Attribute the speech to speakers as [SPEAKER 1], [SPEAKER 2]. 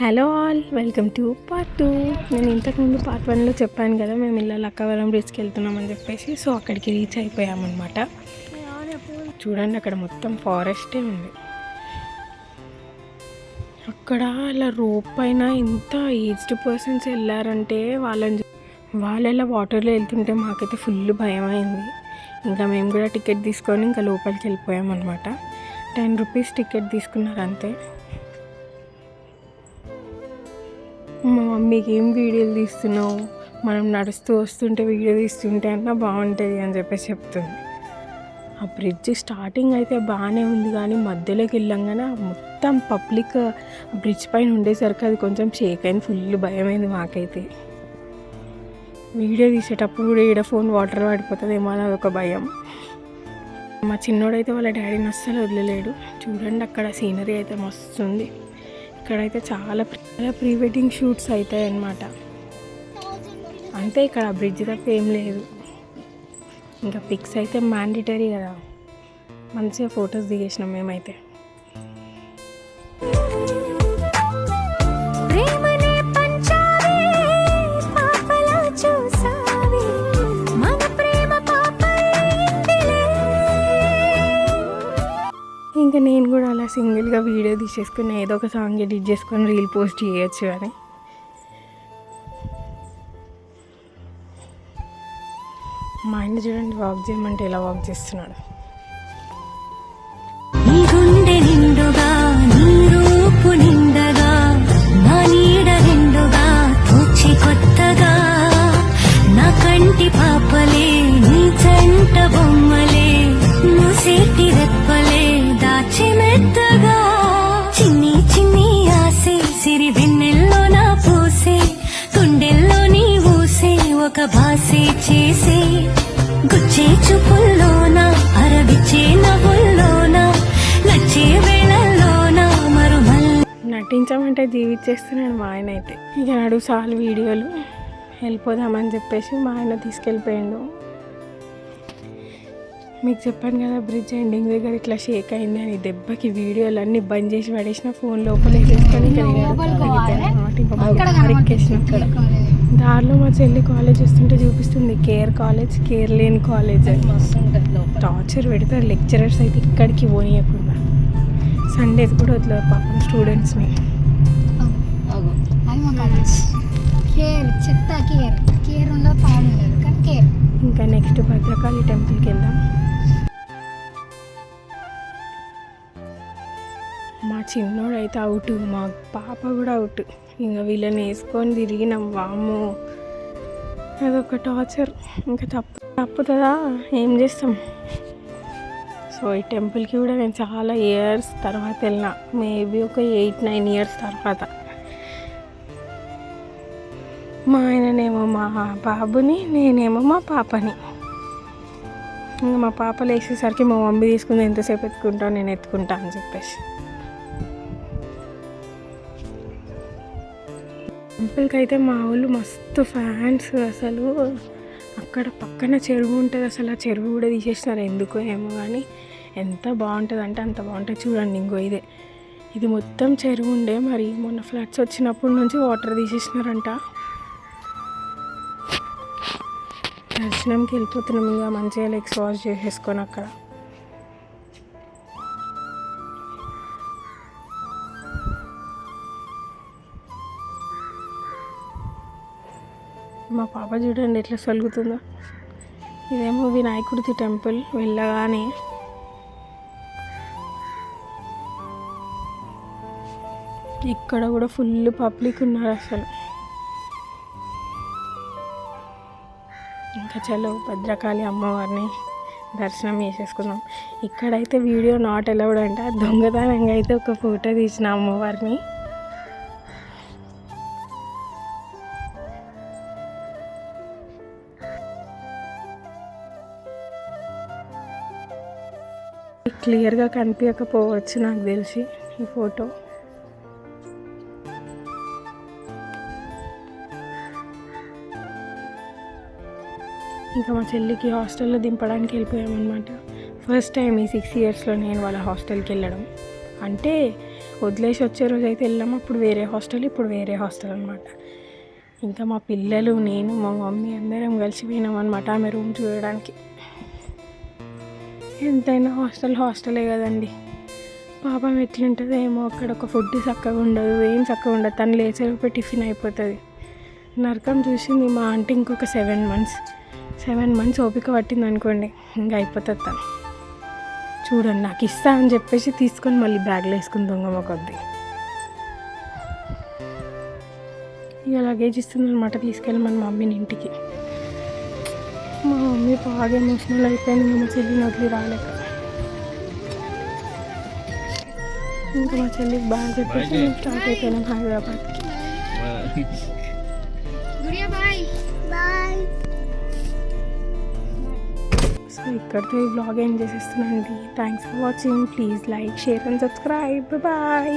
[SPEAKER 1] Hello all, welcome to part 2. నేను ఇంతకుముందు part 1లో చెప్పాను కదా, మేము ఇలా లక్కవరం బ్రిడ్జ్కి వెళ్తున్నామని చెప్పేసి. సో అక్కడికి రీచ్ అయిపోయామన్నమాట. చూడండి, అక్కడ మొత్తం ఫారెస్టే ఉంది. అక్కడ అలా రోప్ పైన ఇంత ఏజ్డ్ పర్సన్స్ వెళ్ళారంటే వాళ్ళ వాటర్లో వెళ్తుంటే మాకైతే ఫుల్ భయం అయింది. ఇంకా మేము కూడా టికెట్ తీసుకొని ఇంకా లోపలికి వెళ్ళిపోయామన్నమాట. 10 రూపీస్ టికెట్ తీసుకున్నారు అంతే. మా మమ్మీకి ఏం వీడియోలు తీస్తున్నావు, మనం నడుస్తూ వస్తుంటే వీడియో తీస్తుంటే అన్నా బాగుంటుంది అని చెప్పేసి చెప్తుంది. ఆ బ్రిడ్జ్ స్టార్టింగ్ అయితే బాగానే ఉంది, కానీ మధ్యలోకి వెళ్ళంగానే మొత్తం పబ్లిక్ బ్రిడ్జ్ పైన ఉండేసరికి అది కొంచెం షేక్ అయింది. ఫుల్ భయమైంది మాకైతే. వీడియో తీసేటప్పుడు కూడా ఈడ ఫోన్ వాటర్ పడిపోతుందేమో అని అదొక భయం. మా చిన్నోడైతే వాళ్ళ డాడీని అస్సలు వదిలేలేడు. చూడండి, అక్కడ సీనరీ అయితే మస్తు ఉంది. ఇక్కడైతే చాలా ప్రీ వెడ్డింగ్ షూట్స్ అవుతాయి అన్నమాట. అంతే, ఇక్కడ బ్రిడ్జ్ తప్ప ఏం లేదు. ఇంకా పిక్స్ అయితే మ్యాండేటరీ కదా, మంచిగా ఫొటోస్ దిగేసినాం మేమైతే. ఇంకా నేను కూడా అలా సింగిల్గా వీడియో తీసేసుకుని ఏదో ఒక సాంగ్ ఎడిట్ చేసుకొని రీల్ పోస్ట్ చేయొచ్చు అని. మా ఆయన చూడండి, వాక్ చేయమంటే ఎలా వాక్ చేస్తున్నాడు.
[SPEAKER 2] పాపలే నీ చెంట బొమ్మలే మూసేటి రెప్పలే దాచి మెత్తగా చిన్ని చిన్ని ఆసే సిరి వెన్నెల్లో నా పూసే గుండెల్లో నీ ఊసే ఒక భాసే చేసే గుచ్చే చూపుల్లోన అరవిచ్చే నవ్వుల్లోన నచ్చే వేళల్లోన మరుమల్
[SPEAKER 1] నటించమంటే జీవించేస్తున్నాడు మా ఆయన అయితే. ఇక నడువు సార్లు వీడియోలు వెళ్ళిపోదామని చెప్పేసి మా ఆయన తీసుకెళ్ళిపోయాడు. మీకు చెప్పాను కదా, బ్రిడ్జ్ ఎండింగ్ దగ్గర ఇట్లా షేక్ అయింది అని. దెబ్బకి వీడియోలు అన్నీ బంద్ చేసి పడేసిన, ఫోన్ లోపల వేసేసుకొని దారిలో మా చెల్లి కాలేజ్ వస్తుంటే చూపిస్తుంది. కేర్ కాలేజ్, కేర్ లేని కాలేజ్ టార్చర్ పెడతారు లెక్చరర్స్ అయితే ఇక్కడికి పోనీయకుండా. సండేస్ కూడా వదిలేదు పాపం స్టూడెంట్స్ని. ఇంకా నెక్స్ట్ భద్రకాళి టెంపుల్కి వెళ్దాం. మా చిన్నోడు అయితే అవుట్, మా పాప కూడా అవుట్. ఇంకా వీళ్ళని వేసుకొని తిరిగినాం. వాము, అదొక టార్చర్. ఇంకా తప్పుతుందా, ఏం చేస్తాం. సో ఈ టెంపుల్కి కూడా నేను చాలా ఇయర్స్ తర్వాత వెళ్ళిన, మేబీ ఒక 8-9 ఇయర్స్ తర్వాత. మా ఆయననేమో మా బాబుని, నేనేమో మా పాపని. ఇంకా మా పాప లేచేసరికి మా మమ్మీ తీసుకుంది, ఎంతసేపు ఎత్తుకుంటావు, నేను ఎత్తుకుంటా అని చెప్పేసి. టెంపుల్కి అయితే మా వాళ్ళు మస్తు ఫ్యాన్స్ అసలు. అక్కడ పక్కన చెరువు ఉంటుంది, అసలు ఆ చెరువు కూడా తీసేసినారు ఎందుకో ఏమో, కానీ ఎంత బాగుంటుంది అంటే అంత బాగుంటుంది. చూడండి, ఇంకో ఇది మొత్తం చెరువు ఉండే, మరి మొన్న ఫ్లడ్స్ వచ్చినప్పటి నుంచి వాటర్ తీసేసినారంట. దర్శనంకి వెళ్ళిపోతున్నాం, ఇంకా మంచిగా లెగ్స్ వాష్ చేసేసుకొని అక్కడ. మా పాప చూడండి ఎట్లా సలుగుతుందో. ఇదేమో వినాయకుడిది టెంపుల్. వెళ్ళగానే ఇక్కడ కూడా ఫుల్ పబ్లిక్ ఉన్నారు అసలు. ఇంకా చలో భద్రకాళి అమ్మవారిని దర్శనం చేసేసుకుందాం. ఇక్కడైతే వీడియో నాట్ అలౌడ్ అంట. దొంగతనంగా అయితే ఒక ఫోటో తీసిన అమ్మవారిని. క్లియర్గా కనిపించకపోవచ్చు నాకు తెలిసి ఈ ఫోటో. ఇంకా మా చెల్లికి హాస్టల్లో దింపడానికి వెళ్ళిపోయామన్నమాట. ఫస్ట్ టైం ఈ 6 ఇయర్స్లో నేను వాళ్ళ హాస్టల్కి వెళ్ళడం. అంటే వదిలేసి వచ్చే రోజు అయితే వెళ్ళాము, అప్పుడు వేరే హాస్టల్, ఇప్పుడు వేరే హాస్టల్ అనమాట. ఇంకా మా పిల్లలు, నేను, మా మమ్మీ అందరం కలిసి పోయినాం అనమాట ఆమె రూమ్ చూడడానికి. ఎంతైనా హాస్టలే కదండి. పాపం ఎట్లుంటుందో ఏమో, అక్కడ ఒక ఫుడ్ చక్కగా ఉండదు, ఏం చక్కగా ఉండదు. తను లేచేలోపే టిఫిన్ అయిపోతుంది. నరకం చూసింది మా ఆంటీ. ఇంకొక 7 months ఓపిక పట్టింది అనుకోండి, ఇంకా అయిపోతుంది తను. చూడండి, నాకు ఇస్తా అని చెప్పేసి తీసుకొని మళ్ళీ బ్యాగ్లో వేసుకుని దొంగమ్మ కొద్ది ఇక లగేజ్ ఇస్తుంది అనమాట, తీసుకెళ్ళి మన మమ్మీని ఇంటికి. మా మమ్మీ బాగా ఎమోషనల్ అయిపోయింది, మా చెల్లిని వదిలి రాలేక. ఇంకా మా చెల్లికి బాగా చెప్పేసి మేము స్టార్ట్ అయిపోయినాం హైదరాబాద్కి. సో ఇక్కడితో ఈ బ్లాగ్ ఏం చేసేస్తున్నానండి. Thanks for watching. Please like, share and subscribe. Bye.